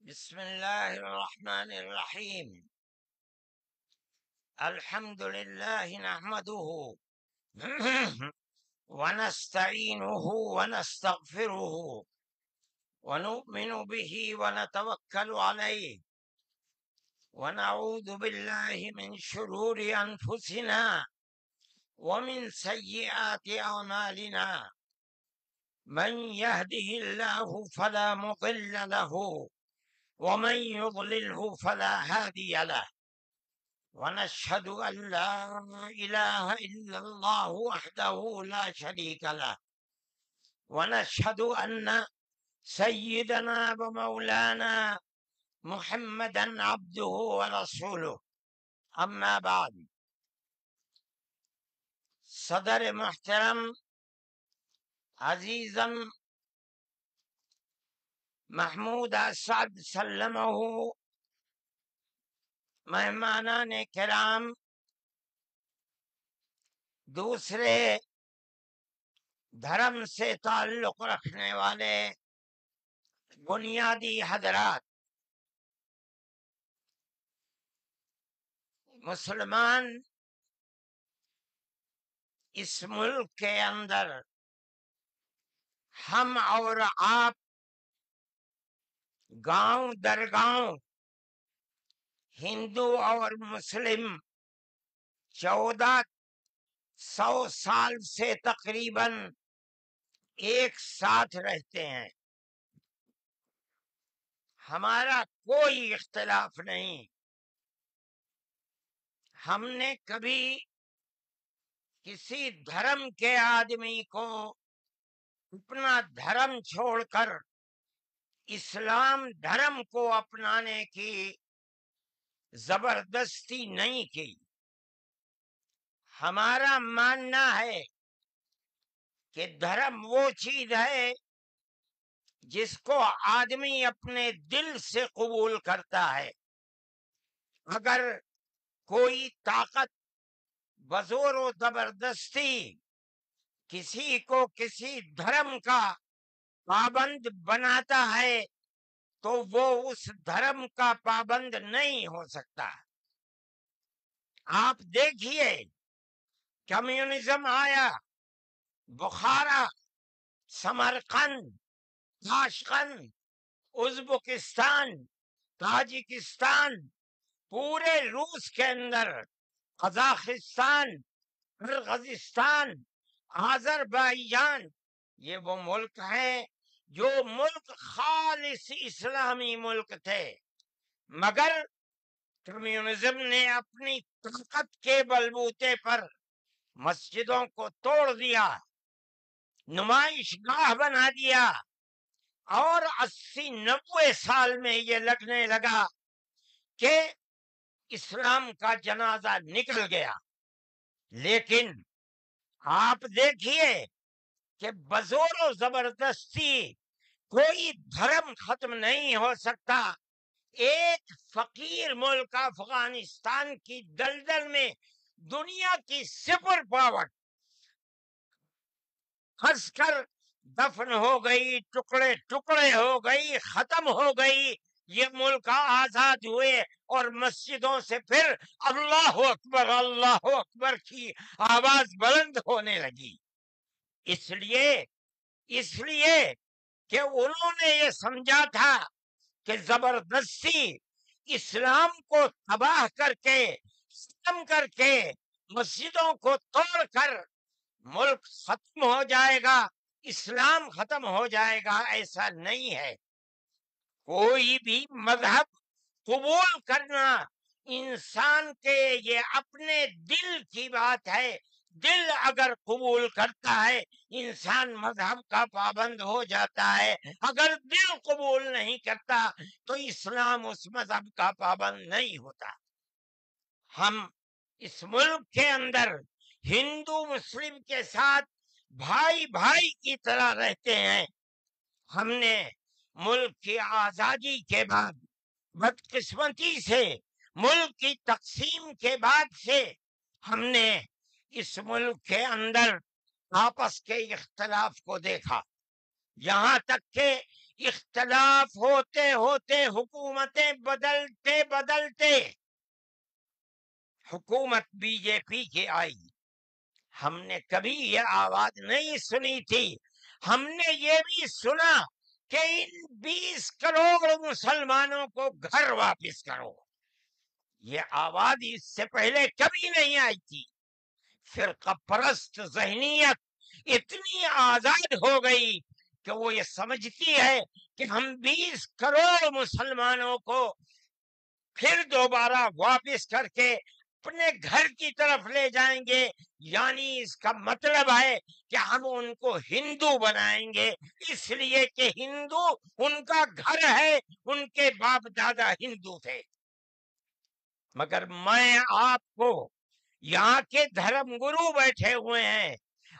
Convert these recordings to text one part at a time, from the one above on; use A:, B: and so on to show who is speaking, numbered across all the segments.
A: بسم الله الرحمن الرحيم. الحمد لله نحمده ونستعينه ونستغفره ونؤمن به ونتوكل عليه ونعوذ بالله من شرور أنفسنا ومن سيئات أعمالنا. من يهده الله فلا مضل له ومن يضلله فلا هادي له. ونشهد أن لا إله إلا الله وحده لا شريك له. ونشهد أن سيدنا ومولانا محمدا عبده ورسوله. أما بعد، صدر محترم عزیزم محمود اسعد سلمہ، مہمانان کرام، دوسرے دھرم سے تعلق رکھنے والے بنیادی حضرات، مسلمان اس ملک کے اندر ہم اور آپ گاؤں در گاؤں، ہندو اور مسلم 1400 سال سے تقریباً ایک ساتھ رہتے ہیں. ہمارا کوئی اختلاف نہیں. ہم نے کبھی کسی دھرم کے آدمی کو اپنا دھرم چھوڑ کر اسلام دھرم کو اپنانے کی زبردستی نہیں کی. ہمارا ماننا ہے کہ دھرم وہ چیز ہے جس کو آدمی اپنے دل سے قبول کرتا ہے. اگر کوئی طاقت بزور و زبردستی کسی کو کسی دھرم کا پابند بناتا ہے تو وہ اس دھرم کا پابند نہیں ہو سکتا. آپ دیکھیے، کمیونزم آیا، بخارا، سمرقند، تاشقند، ازبکستان، تاجکستان، پورے روس کے اندر، قزاقستان، قرغیزستان، آذربائیجان، یہ وہ ملک ہیں جو ملک خالص اسلامی ملک تھے، مگر کمیونزم نے اپنی طاقت کے بلبوتے پر مسجدوں کو توڑ دیا، نمائش گاہ بنا دیا، اور 80-90 سال میں یہ لگنے لگا کہ اسلام کا جنازہ نکل گیا. لیکن آپ دیکھیے کہ بزور و زبردستی کوئی دھرم ختم نہیں ہو سکتا. ایک فقیر ملک افغانستان کی دلدل میں دنیا کی سپر پاور پھنس کر دفن ہو گئی، ٹکڑے ٹکڑے ہو گئی، ختم ہو گئی. یہ ملک آزاد ہوئے اور مسجدوں سے پھر اللہ اکبر کی آواز بلند ہونے لگی. اس لیے کہ انہوں نے یہ سمجھا تھا کہ زبردستی اسلام کو تباہ کر کے، ختم کر کے، مسجدوں کو توڑ کر ملک ختم ہو جائے گا، اسلام ختم ہو جائے گا. ایسا نہیں ہے. کوئی بھی مذہب قبول کرنا انسان کے یہ اپنے دل کی بات ہے. دل اگر قبول کرتا ہے انسان مذہب کا پابند ہو جاتا ہے. اگر دل قبول نہیں کرتا تو اسلام اس مذہب کا پابند نہیں ہوتا. ہم اس ملک کے اندر ہندو مسلم کے ساتھ بھائی بھائی کی طرح رہتے ہیں. ہم نے ملک کی آزادی کے بعد بدقسمتی سے ملک کی تقسیم کے بعد سے ہم نے اس ملک کے اندر آپس کے اختلاف کو دیکھا. یہاں تک کہ اختلاف ہوتے ہوتے حکومتیں بدلتے بدلتے حکومت بی جے پی کی آئی، ہم نے کبھی یہ آواز نہیں سنی تھی. ہم نے یہ بھی سنا کہ ان 20 کروڑ مسلمانوں کو گھر واپس کرو. یہ آواز اس سے پہلے کبھی نہیں آئی تھی. فرقہ پرست ذہنیت اتنی آزاد ہو گئی کہ وہ یہ سمجھتی ہے کہ ہم 20 کروڑ مسلمانوں کو پھر دوبارہ واپس کر کے اپنے گھر کی طرف لے جائیں گے، یعنی اس کا مطلب ہے کہ ہم ان کو ہندو بنائیں گے، اس لیے کہ ہندو ان کا گھر ہے، ان کے باپ دادا ہندو تھے. مگر میں آپ کو، یہاں کے دھرم گرو بیٹھے ہوئے ہیں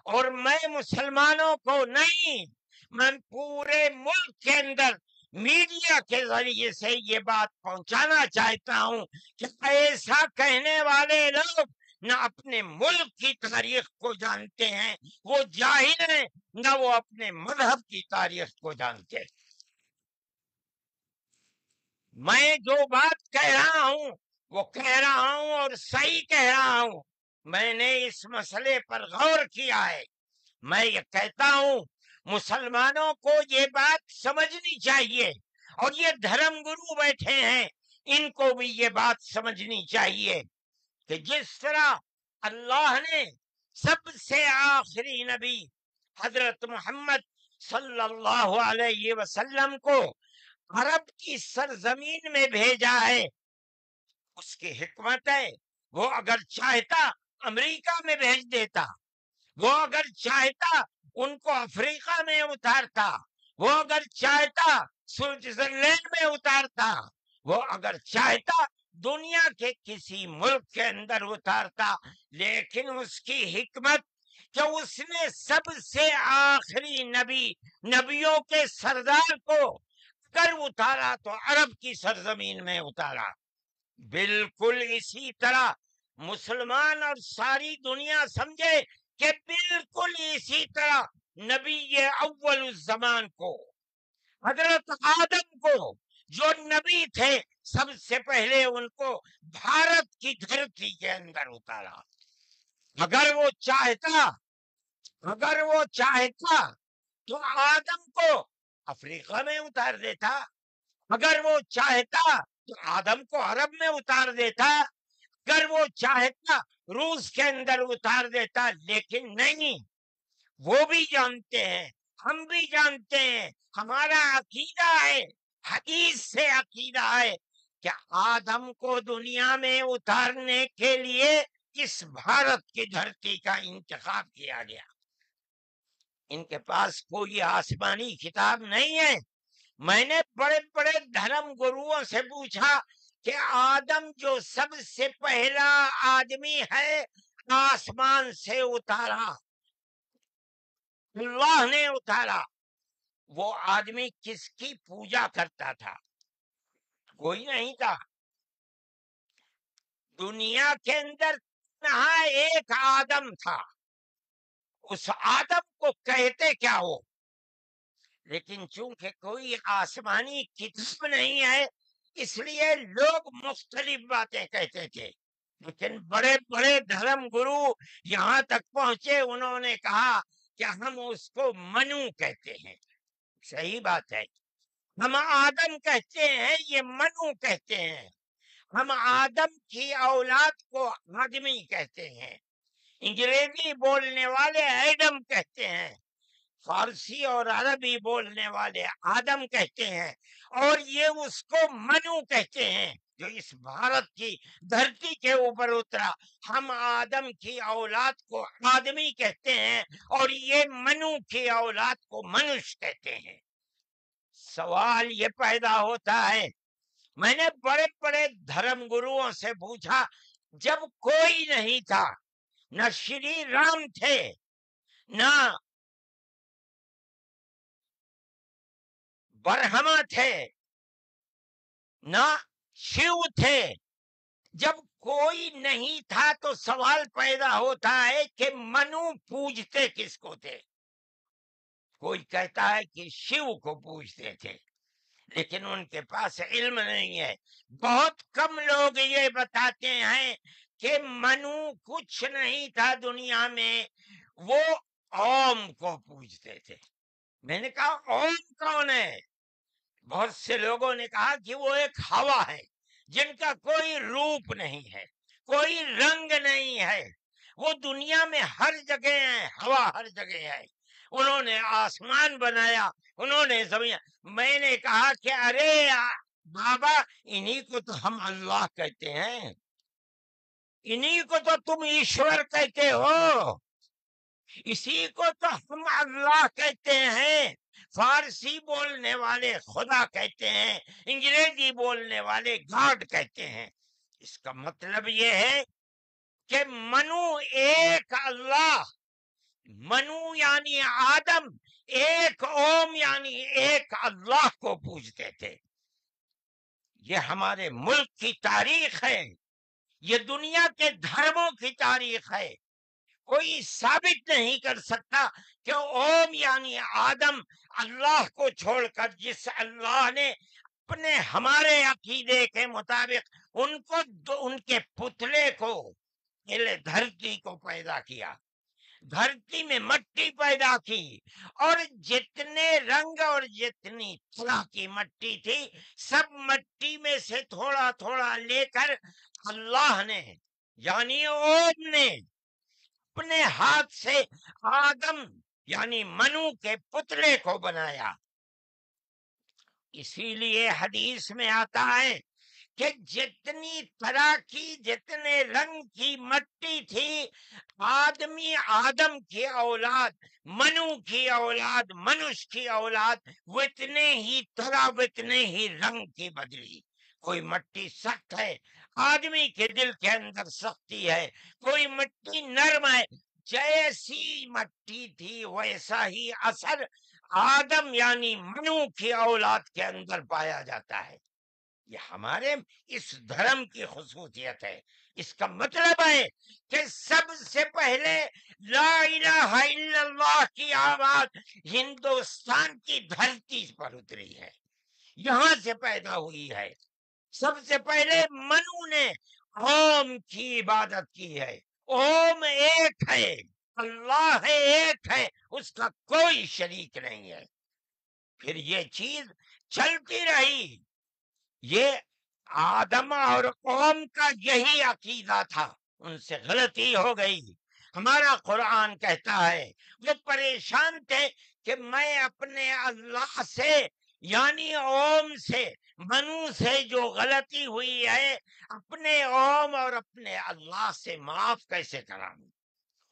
A: اور میں مسلمانوں کو نہیں، میں پورے ملک کے اندر میڈیا کے ذریعے سے یہ بات پہنچانا چاہتا ہوں کہ ایسا کہنے والے لوگ نہ اپنے ملک کی تاریخ کو جانتے ہیں، وہ جاہل ہیں، نہ وہ اپنے مذہب کی تاریخ کو جانتے ہیں. میں جو بات کہہ رہا ہوں وہ کہہ رہا ہوں اور صحیح کہہ رہا ہوں. میں نے اس مسئلے پر غور کیا ہے. میں یہ کہتا ہوں مسلمانوں کو یہ بات سمجھنی چاہیے، اور یہ دھرم گرو بیٹھے ہیں ان کو بھی یہ بات سمجھنی چاہیے کہ جس طرح اللہ نے سب سے آخری نبی حضرت محمد صلی اللہ علیہ وسلم کو عرب کی سرزمین میں بھیجا ہے، اس کی حکمت ہے. وہ اگر چاہتا امریکہ میں بھیج دیتا، وہ اگر چاہتا ان کو افریقہ میں اتارتا، وہ اگر چاہتا سوئٹزرلینڈ میں اتارتا، وہ اگر چاہتا دنیا کے کسی ملک کے اندر اتارتا، لیکن اس کی حکمت کہ اس نے سب سے آخری نبی، نبیوں کے سردار کو اگر اتارا تو عرب کی سرزمین میں اتارا. بالکل اسی طرح مسلمان اور ساری دنیا سمجھے کہ بالکل اسی طرح نبی اول الزمان کو، حضرت آدم کو جو نبی تھے، سب سے پہلے ان کو بھارت کی دھرتی کے اندر اتارا. اگر وہ چاہتا تو آدم کو افریقہ میں اتار دیتا، اگر وہ چاہتا تو آدم کو عرب میں اتار دیتا، اگر وہ چاہتا روس کے اندر اتار دیتا. لیکن نہیں، وہ بھی جانتے ہیں، ہم بھی جانتے ہیں، ہمارا عقیدہ ہے، حدیث سے عقیدہ ہے کہ آدم کو دنیا میں اتارنے کے لیے اس بھارت کی دھرتی کا انتخاب کیا گیا. ان کے پاس کوئی آسمانی کتاب نہیں ہے. میں نے بڑے بڑے دھرم گروؤں سے پوچھا کہ آدم جو سب سے پہلا آدمی ہے آسمان سے اتارا، اللہ نے اتارا، وہ آدمی کس کی پوجا کرتا تھا؟ کوئی نہیں تھا. دنیا کے اندر نہ ایک آدم تھا. اس آدم کو کہتے کیا ہو؟ لیکن چونکہ کوئی آسمانی کتاب نہیں ہے، اس لیے لوگ مختلف باتیں کہتے تھے. لیکن بڑے بڑے دھرم گرو یہاں تک پہنچے، انہوں نے کہا کہ ہم اس کو منو کہتے ہیں. صحیح بات ہے، ہم آدم کہتے ہیں، یہ منو کہتے ہیں. ہم آدم کی اولاد کو آدمی کہتے ہیں. انگریزی بولنے والے ایڈم کہتے ہیں، فارسی اور عربی بولنے والے آدم کہتے ہیں، اور یہ اس کو منو کہتے ہیں جو اس بھارت کی دھرتی کے اوپر اترا. ہم آدم کی اولاد کو آدمی کہتے ہیں اور یہ منو کی اولاد کو منش کہتے ہیں. سوال یہ پیدا ہوتا ہے، میں نے بڑے بڑے دھرم گروؤں سے پوچھا، جب کوئی نہیں تھا، نہ شری رام تھے، نہ برہما تھے، نہ شیو تھے، جب کوئی نہیں تھا تو سوال پیدا ہوتا ہے کہ منو پوجتے کس کو تھے؟ کوئی کہتا ہے کہ شیو کو پوجتے تھے، لیکن ان کے پاس علم نہیں ہے۔ بہت کم لوگ یہ بتاتے ہیں کہ منو کچھ نہیں تھا دنیا میں، وہ اوم کو پوجتے تھے۔ میں نے کہا اوم کون ہے؟ بہت سے لوگوں نے کہا کہ وہ ایک ہوا ہے جن کا کوئی روپ نہیں ہے، کوئی رنگ نہیں ہے، وہ دنیا میں ہر جگہ ہے، ہوا ہر جگہ ہے، انہوں نے آسمان بنایا، انہوں نے زمین۔ میں نے کہا کہ ارے بابا، انہی کو تو ہم اللہ کہتے ہیں، انہی کو تو تم ایشور کہتے ہو، اسی کو تو ہم اللہ کہتے ہیں۔ فارسی بولنے والے خدا کہتے ہیں، انگریزی بولنے والے گاڈ کہتے ہیں۔ اس کا مطلب یہ ہے کہ منو ایک اللہ، منو یعنی آدم، ایک اوم یعنی ایک اللہ کو پوجتے تھے۔ یہ ہمارے ملک کی تاریخ ہے، یہ دنیا کے دھرموں کی تاریخ ہے۔ کوئی ثابت نہیں کر سکتا کہ اوم یعنی آدم اللہ کو چھوڑ کر جس اللہ نے اپنے ہمارے عقیدے کے مطابق ان کے پتلے کو، پہلے دھرتی کو پیدا کیا، دھرتی میں مٹی پیدا کی، اور جتنے رنگ اور جتنی طرح کی مٹی تھی، سب مٹی میں سے تھوڑا تھوڑا لے کر اللہ نے یعنی اوم نے اپنے ہاتھ سے آدم یعنی منو کے پتلے کو بنایا۔ اسی لیے حدیث میں آتا ہے کہ جتنی طرح کی، جتنے رنگ کی مٹی تھی، آدم کی اولاد، منو کی اولاد، منش کی اولاد، وہ اتنے ہی طرح، وہ اتنے ہی رنگ کی بدلی۔ کوئی مٹی سخت ہے، آدمی کے دل کے اندر سختی ہے، کوئی مٹی نرم ہے، جیسی مٹی تھی ویسا ہی اثر آدم یعنی منو کی اولاد کے اندر پایا جاتا ہے۔ یہ ہمارے اس دھرم کی خصوصیت ہے۔ اس کا مطلب ہے کہ سب سے پہلے لا الہ الا اللہ کی آواز ہندوستان کی دھرتی پر اتری ہے، یہاں سے پیدا ہوئی ہے۔ سب سے پہلے منو نے اوم کی عبادت کی ہے۔ اوم ایک ہے، اللہ ہے، ایک ہے، اس کا کوئی شریک نہیں ہے۔ پھر یہ چیز چلتی رہی۔ یہ آدم اور قوم کا یہی عقیدہ تھا، ان سے غلطی ہو گئی۔ ہمارا قرآن کہتا ہے وہ پریشان تھے کہ میں اپنے اللہ سے یعنی اوم سے، منو سے جو غلطی ہوئی ہے، اپنے اوم اور اپنے اللہ سے معاف کیسے کراؤں۔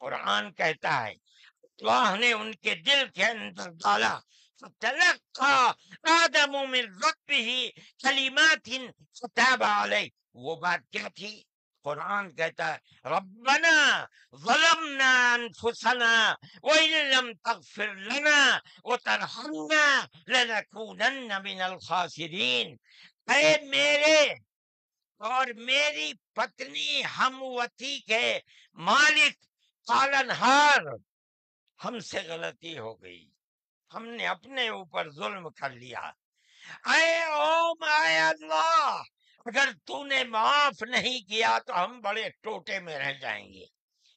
A: قرآن کہتا ہے اللہ نے ان کے دل کے اندر ڈالا، فَتَلَقَّى آدَمُ مِن رَبِّهِ كَلِمَاتٍ فَتَابَ عَلَيْهِ۔ وہ بات کیا تھی؟ قرآن کہتا ہے ربنا ظلمنا انفسنا وَإِن لَّمْ تَغْفِرْ لَنَا وَتَرْحَمْنَا لَنَكُونَنَّ مِنَ الْخَاسِرِينَ۔ اے میرے اور میری پتنی ہموتی کے مالک پالنہار، ہم سے غلطی ہو گئی، ہم نے اپنے اوپر ظلم کر لیا۔ اے اوم، اے اللہ، اگر تو نے معاف نہیں کیا تو ہم بڑے ٹوٹے میں رہ جائیں گے۔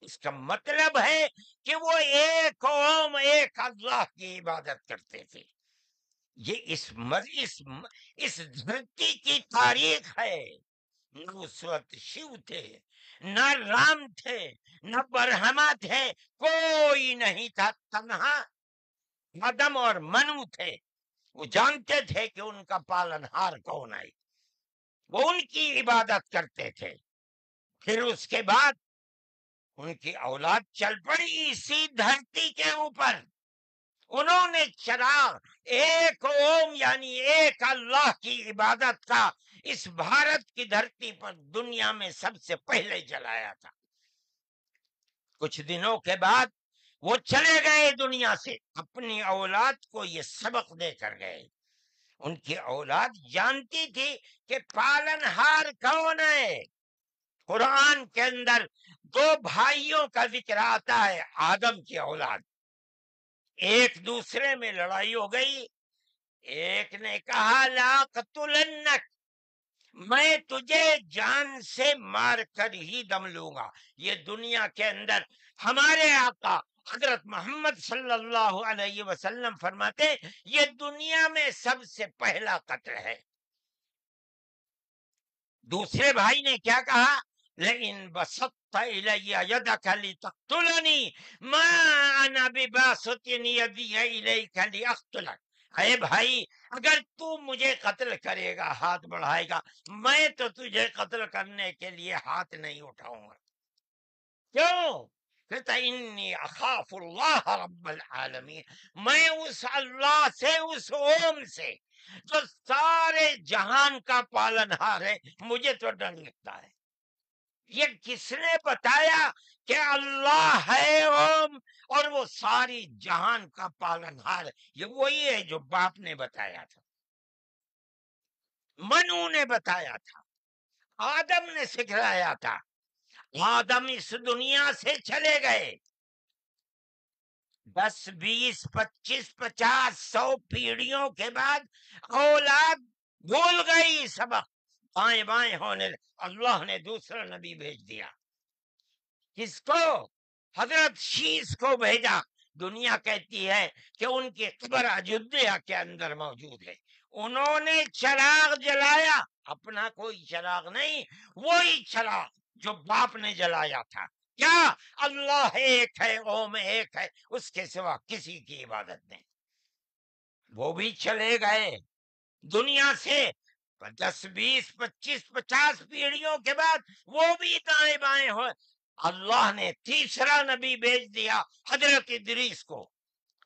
A: اس کا مطلب ہے کہ وہ ایک اوم، ایک اللہ کی عبادت کرتے تھے۔ یہ اس دھرتی کی تاریخ ہے۔ نہ اس وقت شیو تھے، نہ رام تھے، نہ برہما تھے، کوئی نہیں تھا، تنہا آدم اور منو تھے۔ وہ جانتے تھے کہ ان کا پالنہار کون ہے، وہ ان کی عبادت کرتے تھے۔ پھر اس کے بعد ان کی اولاد چل پڑی اسی دھرتی کے اوپر، انہوں نے چراغ ایک اوم یعنی ایک اللہ کی عبادت کا اس بھارت کی دھرتی پر دنیا میں سب سے پہلے جلایا تھا۔ کچھ دنوں کے بعد وہ چلے گئے دنیا سے، اپنی اولاد کو یہ سبق دے کر گئے۔ ان کی اولاد جانتی تھی کہ پالنہار کون ہے۔ قرآن کے اندر دو بھائیوں کا ذکر آتا ہے، آدم کی اولاد، ایک دوسرے میں لڑائی ہو گئی. ایک نے کہا لا قتلنک، میں تجھے جان سے مار کر ہی دم لوں گا. یہ دنیا کے اندر ہمارے آقا حضرت محمد صلی اللہ علیہ وسلم فرماتے یہ دنیا میں سب سے پہلا قتل ہے. دوسرے بھائی نے کیا کہا؟ لئن بسطت الی یدک لتقتلنی ما انا بباسط یدی الیک لاقتلک. اے بھائی اگر تو مجھے قتل کرے گا، ہاتھ بڑھائے گا، میں تو تجھے قتل کرنے کے لیے ہاتھ نہیں اٹھاؤں گا. کیوں؟ کہتا انی اخاف اللہ رب العالمین، میں اس اللہ سے، اس اوم سے جو سارے جہان کا پالنہار ہے، مجھے تو ڈر لگتا ہے. یہ کس نے بتایا کہ اللہ ہے اوم اور وہ ساری جہان کا پالنہار ہے؟ یہ وہی ہے جو باپ نے بتایا تھا، منو نے بتایا تھا، آدم نے سکھلایا تھا. آدم اس دنیا سے چلے گئے، 10 20 25 50 100 پیڑھیوں کے بعد اولاد بھول گئی سبق، بائیں بائیں ہونے اللہ نے دوسرا نبی بھیج دیا. کس کو؟ حضرت شیس کو بھیجا. دنیا کہتی ہے کہ ان کی قبر اجودھیا کے اندر موجود ہے. انہوں نے چراغ جلایا، اپنا کوئی چراغ نہیں، وہی چراغ جو باپ نے جلایا تھا. کیا؟ اللہ ایک ہے، اوم ایک ہے، اس کے سوا کسی کی عبادت نہیں. وہ بھی چلے گئے دنیا سے 10 20 25 50 پیڑھیوں کے بعد، وہ بھی دائیں بائیں ہوئے. اللہ نے تیسرا نبی بھیج دیا حضرت ادریس کو.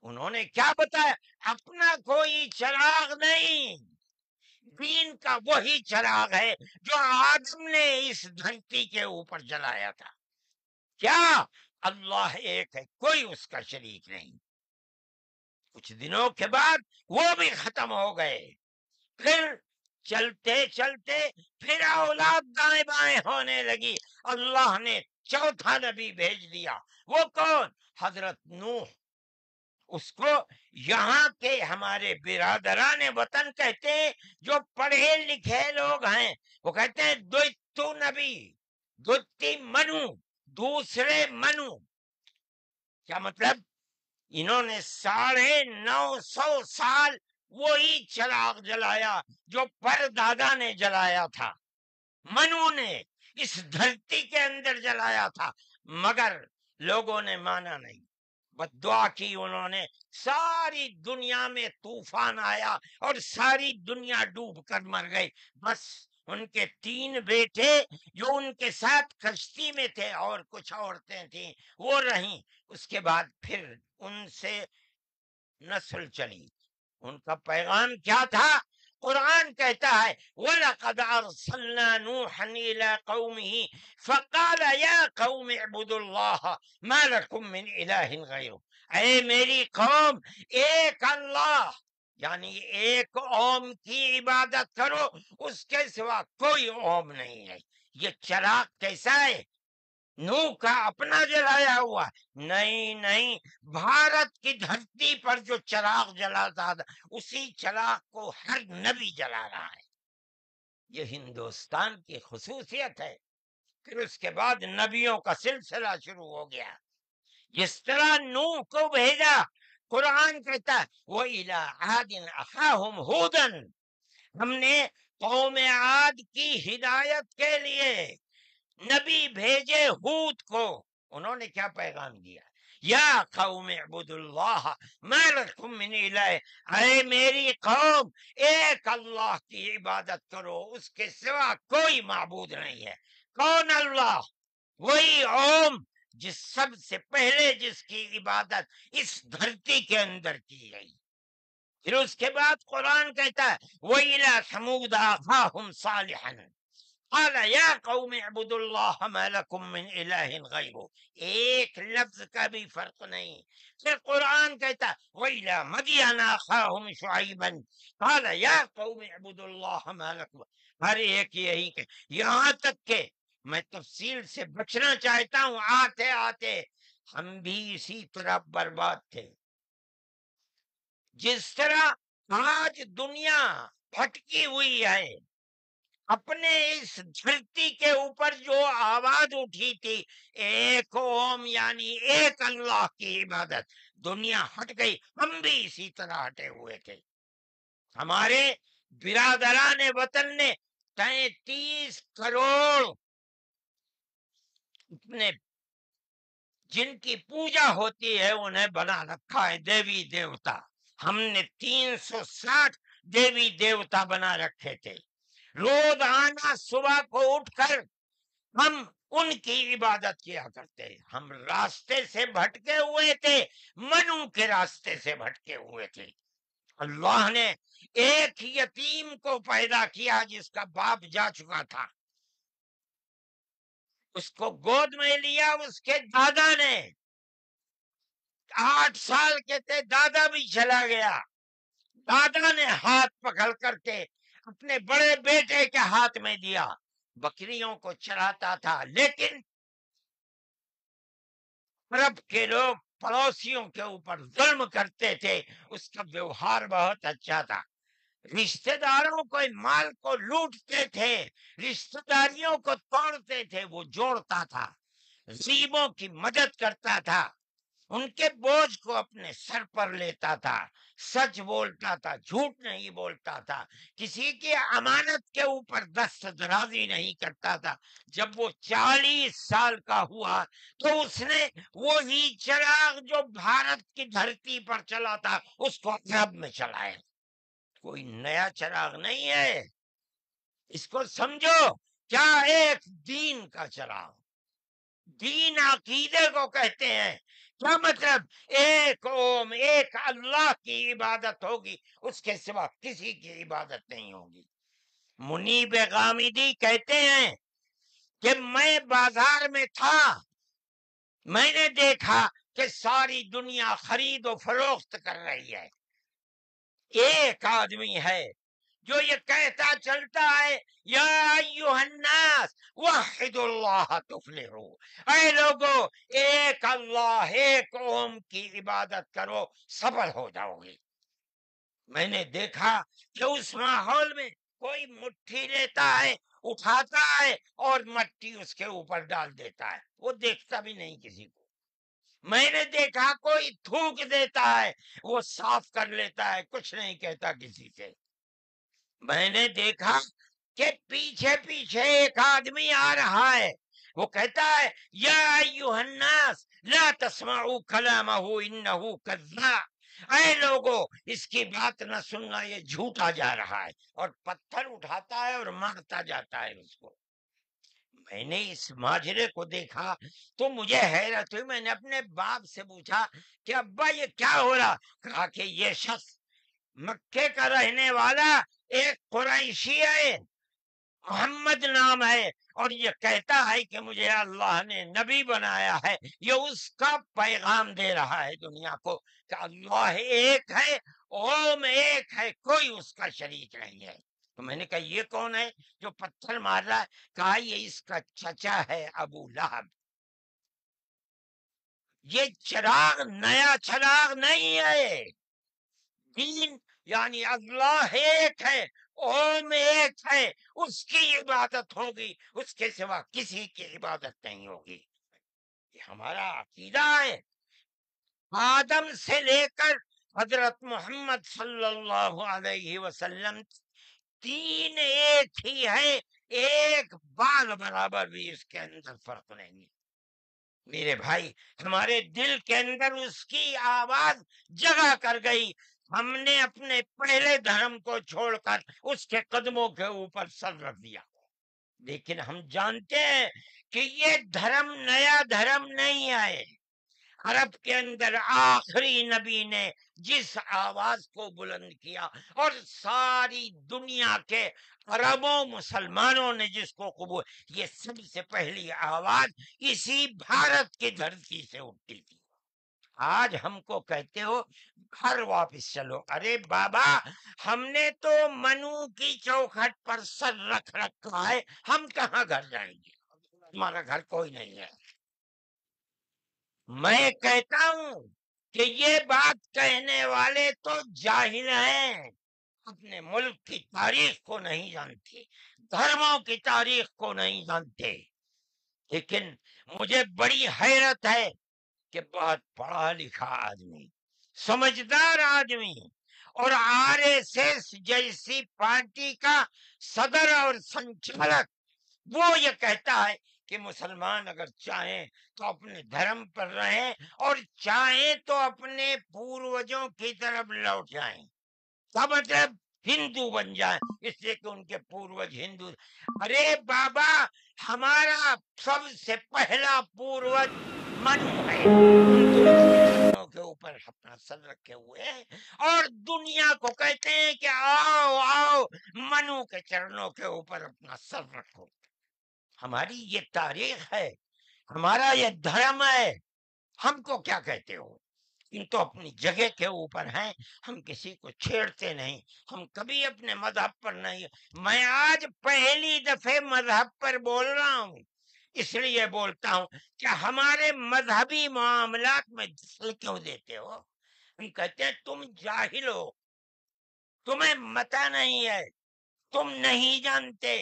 A: انہوں نے کیا بتایا؟ اپنا کوئی چراغ نہیں، دین کا وہی چراغ ہے جو آدم نے اس دھرتی کے اوپر جلایا تھا. کیا؟ اللہ ایک ہے، کوئی اس کا شریک نہیں. کچھ دنوں کے بعد وہ بھی ختم ہو گئے. پھر چلتے چلتے پھر اولاد دائیں بائیں ہونے لگی. اللہ نے چوتھا نبی بھیج دیا. وہ کون؟ حضرت نوح. اس کو یہاں کے ہمارے برادران وطن کہتے ہیں، جو پڑھے لکھے لوگ ہیں وہ کہتے ہیں دوتو نبی، دوتی منو، دوسرے منو. کیا مطلب؟ انہوں نے 950 سال وہی چراغ جلایا جو پر دادا نے جلایا تھا، منو نے اس دھرتی کے اندر جلایا تھا، مگر لوگوں نے مانا نہیں، بد دعا کی انہوں نے. ساری دنیا میں طوفان آیا اور ساری دنیا ڈوب کر مر گئی. بس ان کے 3 بیٹے جو ان کے ساتھ کشتی میں تھے اور کچھ عورتیں تھیں وہ رہیں. اس کے بعد پھر ان سے نسل چلی. ان کا پیغام کیا تھا؟ قرآن کہتا ہے وَلَقَدْ أَرْسَلْنَا نُوحًا إِلَىٰ قَوْمِهِ فَقَالَ يَا قَوْمِ اعْبُدُوا اللَّهَ مَا لَكُم مِّنْ إِلَٰهٍ غَيْرُهُ. اے میری قوم، ایک اللہ یعنی ایک اوم کی عبادت کرو، اس کے سوا کوئی اوم نہیں ہے. یہ چراغ کیسا ہے؟ نوح کا اپنا جلایا ہوا؟ نہیں، بھارت کی دھرتی پر جو چراغ جلاتا تھا اسی چراغ کو ہر نبی جلا رہا ہے. یہ ہندوستان کی خصوصیت ہے. پھر اس کے بعد نبیوں کا سلسلہ شروع ہو گیا. جس طرح نوح کو بھیجا، قرآن کہتا ہے وَإِلَىٰ عَادٍ أَخَاهُمْ هُودًا، ہم نے قوم عاد کی ہدایت کے لیے نبی بھیجے ہود کو. انہوں نے کیا پیغام دیا؟ یا قوم اعبدوا اللہ ما لکم من الہ. اے میری قوم، ایک اللہ کی عبادت کرو، اس کے سوا کوئی معبود نہیں ہے. کون اللہ؟ وہی اوم جس سب سے پہلے جس کی عبادت اس دھرتی کے اندر کی گئی. پھر اس کے بعد قرآن کہتا ہے وَإِلَىٰ ثَمُودَ أَخَاهُمْ صَالِحًا قال یا قوم اعبدوا اللہ ما لکم من الہ غیرہ. ایک لفظ کا بھی فرق نہیں. پھر قرآن کہتا وَإِلَىٰ مَدْيَنَ أَخَاهُمْ شُعَيْبًا قال یا قوم اعبدوا اللہ ما لکم. ہر ایک یہی کہ یہاں تک کہ میں تفصیل سے بچنا چاہتا ہوں، آتے آتے ہم بھی اسی طرح برباد تھے. جس طرح آج دنیا بھٹکی ہوئی ہے، اپنے اس دھرتی کے اوپر جو آواز اٹھی تھی ایک اوم یعنی ایک اللہ کی عبادت، دنیا ہٹ گئی، ہم بھی اسی طرح ہٹے ہوئے تھے۔ ہمارے برادران وطن نے 33 کروڑ اپنے جن کی پوجا ہوتی ہے انہیں بنا رکھا ہے دیوی دیوتا۔ ہم نے 360 دیوی دیوتا بنا رکھے تھے۔ روز آنا صبح کو اٹھ کر ہم ان کی عبادت کیا کرتے، ہم راستے سے بھٹکے ہوئے تھے، منو کے راستے سے بھٹکے ہوئے تھے۔ اللہ نے ایک یتیم کو پیدا کیا جس کا باپ جا چکا تھا، اس کو گود میں لیا اس کے دادا نے، 8 سال کے تھے، دادا بھی چلا گیا، دادا نے ہاتھ پکڑ کر کے اپنے بڑے بیٹے کے ہاتھ میں دیا، بکریوں کو چراتا تھا، لیکن عرب کے لوگ پڑوسیوں کے اوپر ظلم کرتے تھے، اس کا ویوہار بہت اچھا تھا، رشتہ داروں کو مال کو لوٹتے تھے، رشتہ داریوں کو توڑتے تھے، وہ جوڑتا تھا، غریبوں کی مدد کرتا تھا، ان کے بوجھ کو اپنے سر پر لیتا تھا، سچ بولتا تھا، جھوٹ نہیں بولتا تھا، کسی کی امانت کے اوپر دست درازی نہیں کرتا تھا۔ جب وہ 40 سال کا ہوا تو اس نے وہی چراغ جو بھارت کی دھرتی پر چلا تھا اس کو عرب میں چلایا، کوئی نیا چراغ نہیں ہے، اس کو سمجھو، کیا ایک دین کا چراغ، دین عقیدے کو کہتے ہیں، کیا مطلب؟ ایک اوم ایک اللہ کی عبادت ہوگی، اس کے سوا کسی کی عبادت نہیں ہوگی۔ منیب غامدی کہتے ہیں کہ میں بازار میں تھا، میں نے دیکھا کہ ساری دنیا خرید و فروخت کر رہی ہے، ایک آدمی ہے جو یہ کہتا چلتا ہے یا ایھا الناس وحدوا اللہ تفلحوا، اے لوگو ایک اللہ ایک اوم کی عبادت کرو سفل ہو جاؤ گے۔ میں نے دیکھا کہ اس ماحول میں کوئی مٹھی لیتا ہے، اٹھاتا ہے اور مٹی اس کے اوپر ڈال دیتا ہے، وہ دیکھتا بھی نہیں کسی کو۔ میں نے دیکھا کوئی تھوک دیتا ہے، وہ صاف کر لیتا ہے، کچھ نہیں کہتا کسی سے۔ میں نے دیکھا کہ پیچھے پیچھے ایک آدمی آ رہا ہے، وہ کہتا ہے یا ایھا الناس لا تسمعوا کلامہ انہ کذاب، اے لوگو اس کی بات نہ سننا، یہ جھوٹا جا رہا ہے، اور پتھر اٹھاتا ہے اور مارتا جاتا ہے اس کو۔ میں نے اس ماجرے کو دیکھا تو مجھے حیرت ہوئی، میں نے اپنے باپ سے پوچھا کہ ابا یہ کیا ہو رہا؟ کہا کہ یہ شخص مکے کا رہنے والا ایک قریشی ہے، محمد نام ہے، اور یہ کہتا ہے کہ مجھے اللہ نے نبی بنایا ہے، یہ اس کا پیغام دے رہا ہے دنیا کو کہ اللہ ایک ہے، اوم ایک ہے، کوئی اس کا شریک نہیں ہے۔ تو میں نے کہا یہ کون ہے جو پتھر مار رہا ہے؟ کہا یہ اس کا چچا ہے ابو لہب۔ یہ چراغ نیا چراغ نہیں ہے، دین یعنی اللہ ایک ہے، اوم ایک ہے، اس کی عبادت ہوگی، اس کے سوا کسی کی عبادت نہیں ہوگی۔ یہ ہمارا عقیدہ ہے، آدم سے لے کر حضرت محمد صلی اللہ علیہ وسلم تین ایک ہی ہے، ایک بال برابر بھی اس کے اندر فرق نہیں ہے۔ میرے بھائی ہمارے دل کے اندر اس کی آواز جگہ کر گئی، ہم نے اپنے پہلے دھرم کو چھوڑ کر اس کے قدموں کے اوپر سر رکھ دیا، لیکن ہم جانتے ہیں کہ یہ دھرم نیا دھرم نہیں آئے۔ عرب کے اندر آخری نبی نے جس آواز کو بلند کیا اور ساری دنیا کے عربوں مسلمانوں نے جس کو قبول، یہ سب سے پہلی آواز اسی بھارت کی دھرتی سے اٹھتی تھی۔ آج ہم کو کہتے ہو گھر واپس چلو، ارے بابا ہم نے تو منو کی چوکھٹ پر سر رکھ رکھا ہے، ہم کہاں گھر جائیں گے؟ ہمارا گھر کوئی نہیں ہے۔ میں کہتا ہوں کہ یہ بات کہنے والے تو جاہل ہیں، اپنے ملک کی تاریخ کو نہیں جانتے، دھرموں کی تاریخ کو نہیں جانتے۔ لیکن مجھے بڑی حیرت ہے کہ بہت پڑھا لکھا آدمی، سمجھدار آدمی، اور RSS جیسی پارٹی کا صدر اور سنچالک، وہ یہ کہتا ہے کہ مسلمان اگر چاہیں تو اپنے دھرم پر رہیں اور چاہیں تو اپنے پوروجوں کی طرف لوٹ جائیں، کا مطلب ہندو بن جائیں، اس لیے کہ ان کے پوروج ہندو۔ ارے بابا، ہمارا سب سے پہلا پوروج منو ہے، ہم تو اس کے چرنوں کے اوپر اپنا سر رکھے ہوئے ہیں اور دنیا کو کہتے ہیں کہ آؤ آؤ منو کے چرنوں کے اوپر اپنا سر رکھو۔ ہماری یہ تاریخ ہے، ہمارا یہ دھرم ہے، ہم کو کیا کہتے ہو؟ ان تو اپنی جگہ کے اوپر ہیں، ہم کسی کو چھیڑتے نہیں، ہم کبھی اپنے مذہب پر نہیں۔ میں آج پہلی دفعہ مذہب پر بول رہا ہوں، اس لیے بولتا ہوں کہ ہمارے مذہبی معاملات میں دخل کیوں دیتے ہو؟ ہم کہتے ہیں تم جاہل ہو، تمہیں متا نہیں ہے، تم نہیں جانتے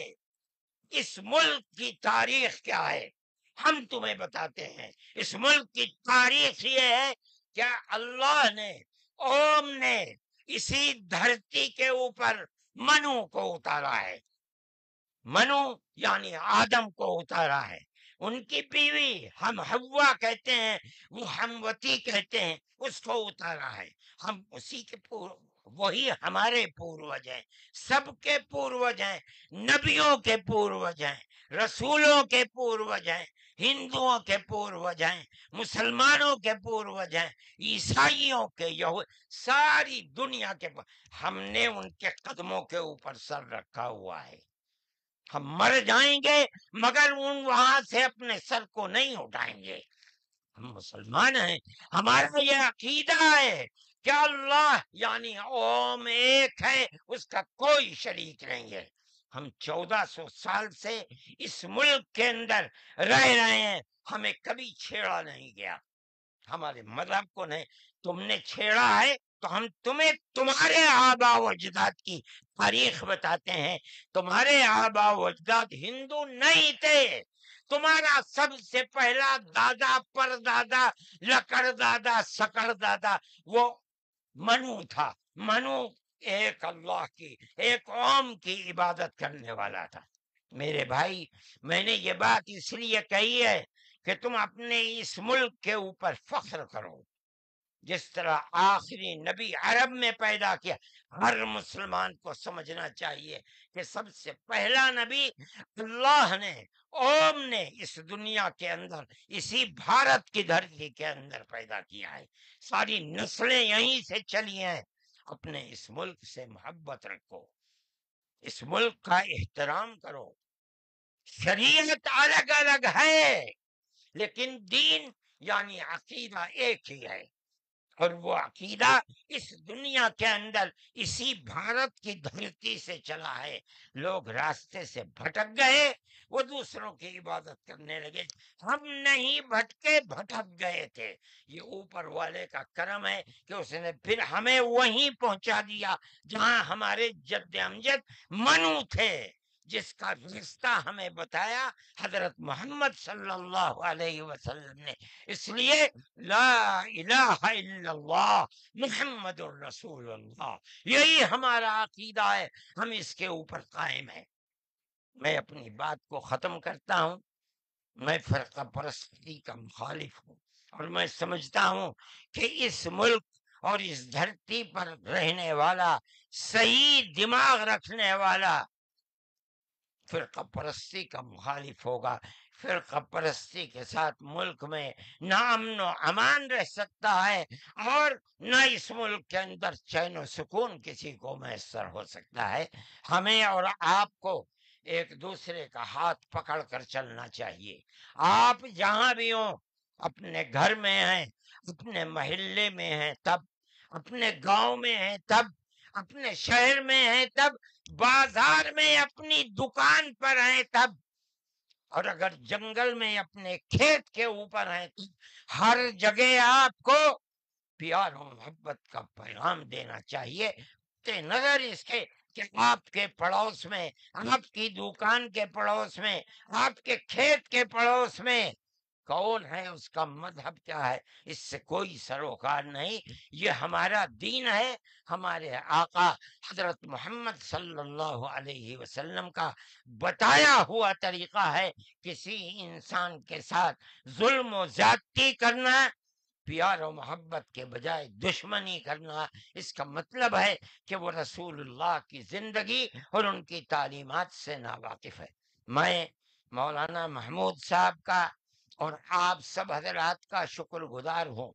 A: اس ملک کی تاریخ کیا ہے۔ ہم تمہیں بتاتے ہیں اس ملک کی تاریخ یہ ہے کہ اللہ نے، اوم نے اسی دھرتی کے اوپر منو کو اتارا ہے، منو یعنی آدم کو اتارا ہے، ان کی بیوی ہم حوا کہتے ہیں، وہ ہموتی کہتے ہیں، اس کو اتارا ہے۔ ہم اسی کے وہی ہمارے پوروج ہیں، سب کے پوروج ہیں، نبیوں کے پوروج ہیں، رسولوں کے پوروج ہیں، ہندوؤں کے پوروج ہیں، مسلمانوں کے پوروج ہیں، عیسائیوں کے، ساری دنیا کے ہم نے ان کے قدموں کے اوپر سر رکھا ہوا ہے۔ ہم مر جائیں گے مگر وہاں سے اپنے سر کو نہیں اٹھائیں گے۔ ہم مسلمان ہیں، ہمارا یہ عقیدہ ہے کہ اللہ یعنی اوم ایک ہے، اس کا کوئی شریک نہیں ہے۔ ہم 1400 سال سے اس ملک کے اندر رہ رہے ہیں، ہمیں کبھی چھیڑا نہیں گیا، ہمارے مذہب کو نہیں۔ تم نے چھیڑا ہے تو ہم تمہیں تمہارے آبا و اجداد کی تاریخ بتاتے ہیں۔ تمہارے آبا و اجداد ہندو نہیں تھے، تمہارا سب سے پہلا دادا پر دادا لکڑ دادا سکڑ دادا وہ منو تھا۔ منو ایک اللہ کی، ایک قوم کی عبادت کرنے والا تھا۔ میرے بھائی، میں نے یہ بات اس لیے کہی ہے کہ تم اپنے اس ملک کے اوپر فخر کرو، جس طرح آخری نبی عرب میں پیدا کیا۔ ہر مسلمان کو سمجھنا چاہیے کہ سب سے پہلا نبی اللہ نے، اوم نے اس دنیا کے اندر اسی بھارت کی دھرتی کے اندر پیدا کیا ہے، ساری نسلیں یہیں سے چلی ہیں۔ اپنے اس ملک سے محبت رکھو، اس ملک کا احترام کرو۔ شریعت الگ الگ ہے لیکن دین یعنی عقیدہ ایک ہی ہے، اور وہ عقیدہ اس دنیا کے اندر اسی بھارت کی دھرتی سے چلا ہے۔ لوگ راستے سے بھٹک گئے، وہ دوسروں کی عبادت کرنے لگے، ہم نہیں بھٹکے، بھٹک گئے تھے۔ یہ اوپر والے کا کرم ہے کہ اس نے پھر ہمیں وہیں پہنچا دیا جہاں ہمارے جد امجد منو تھے، جس کا رستہ ہمیں بتایا حضرت محمد صلی اللہ علیہ وسلم نے۔ اس لیے لا الہ الا اللہ محمد الرسول اللہ، یہی ہمارا عقیدہ ہے، ہم اس کے اوپر قائم ہیں۔ میں اپنی بات کو ختم کرتا ہوں۔ میں فرقہ پرستی کا مخالف ہوں، اور میں سمجھتا ہوں کہ اس ملک اور اس دھرتی پر رہنے والا، صحیح دماغ رکھنے والا فرقہ پرستی کا مخالف ہوگا۔ فرقہ پرستی کے ساتھ ملک میں نہ امن و امان رہ سکتا ہے، اور نہ اس ملک کے اندر چین و سکون کسی کو میسر ہو سکتا ہے۔ ہمیں اور آپ کو ایک دوسرے کا ہاتھ پکڑ کر چلنا چاہیے۔ آپ جہاں بھی ہوں، اپنے گھر میں ہیں، اپنے محلے میں ہیں تب، اپنے گاؤں میں ہیں تب، اپنے شہر میں ہیں تب، بازار میں اپنی دکان پر ہیں تب، اور اگر جنگل میں اپنے کھیت کے اوپر ہیں تو ہر جگہ آپ کو پیار و محبت کا پیغام دینا چاہیے کہ نظر اس کے کہ آپ کے پڑوس میں، آپ کی دکان کے پڑوس میں، آپ کے کھیت کے پڑوس میں کون ہے، اس کا مذہب کیا ہے، اس سے کوئی سروکار نہیں۔ یہ ہمارا دین ہے، ہمارے آقا حضرت محمد صلی اللہ علیہ وسلم کا بتایا ہوا طریقہ ہے۔ کسی انسان کے ساتھ ظلم و زیادتی کرنا، پیار و محبت کے بجائے دشمنی کرنا، اس کا مطلب ہے کہ وہ رسول اللہ کی زندگی اور ان کی تعلیمات سے ناواقف ہے۔ میں مولانا محمود صاحب کا اور آپ سب حضرات کا شکر گزار ہوں۔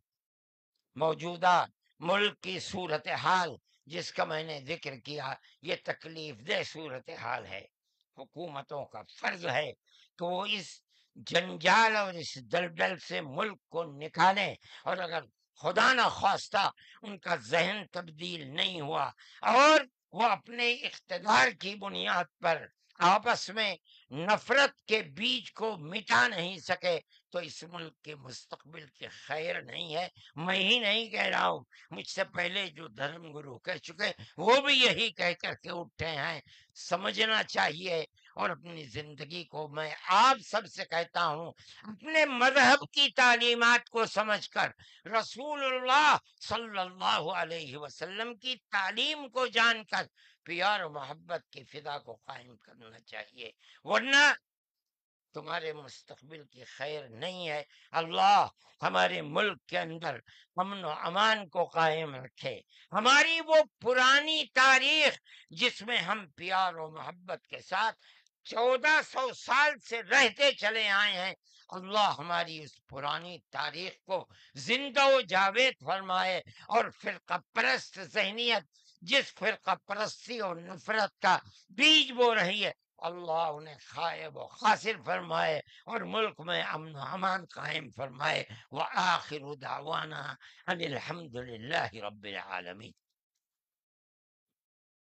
A: موجودہ ملک کی صورتحال جس کا میں نے ذکر کیا، یہ تکلیف دہ صورتحال ہے۔ حکومتوں کا فرض ہے کہ وہ اس جنجال اور اس دلدل سے ملک کو نکالیں، اور اگر خدا نہ خواستہ ان کا ذہن تبدیل نہیں ہوا اور وہ اپنے اقتدار کی بنیاد پر آپس میں نفرت کے بیج کو مٹا نہیں سکے تو اس ملک کے مستقبل کے خیر نہیں ہے۔ میں ہی نہیں کہہ رہا ہوں، مجھ سے پہلے جو دھرم گرو کہہ چکے وہ بھی یہی کہہ کر کے اٹھے ہیں۔ سمجھنا چاہیے، اور اپنی زندگی کو میں آپ سب سے کہتا ہوں، اپنے مذہب کی تعلیمات کو سمجھ کر، رسول اللہ صلی اللہ علیہ وسلم کی تعلیم کو جان کر پیار و محبت کی فضا کو قائم کرنا چاہیے، ورنہ تمہارے مستقبل کی خیر نہیں ہے۔ اللہ ہمارے ملک کے اندر امن و امان کو قائم رکھے۔ ہماری وہ پرانی تاریخ جس میں ہم پیار و محبت کے ساتھ 1400 سال سے رہتے چلے آئے ہیں، اللہ ہماری اس پرانی تاریخ کو زندہ و جاوید فرمائے، اور فرقہ پرست ذہنیت جس فرقہ پرستی اور نفرت کا بیج بو رہی ہے، اللہ انہیں خائب و خاسر فرمائے، اور ملک میں امن و امان قائم فرمائے۔ وآخر دعوانا ان الحمد للہ رب العالمین۔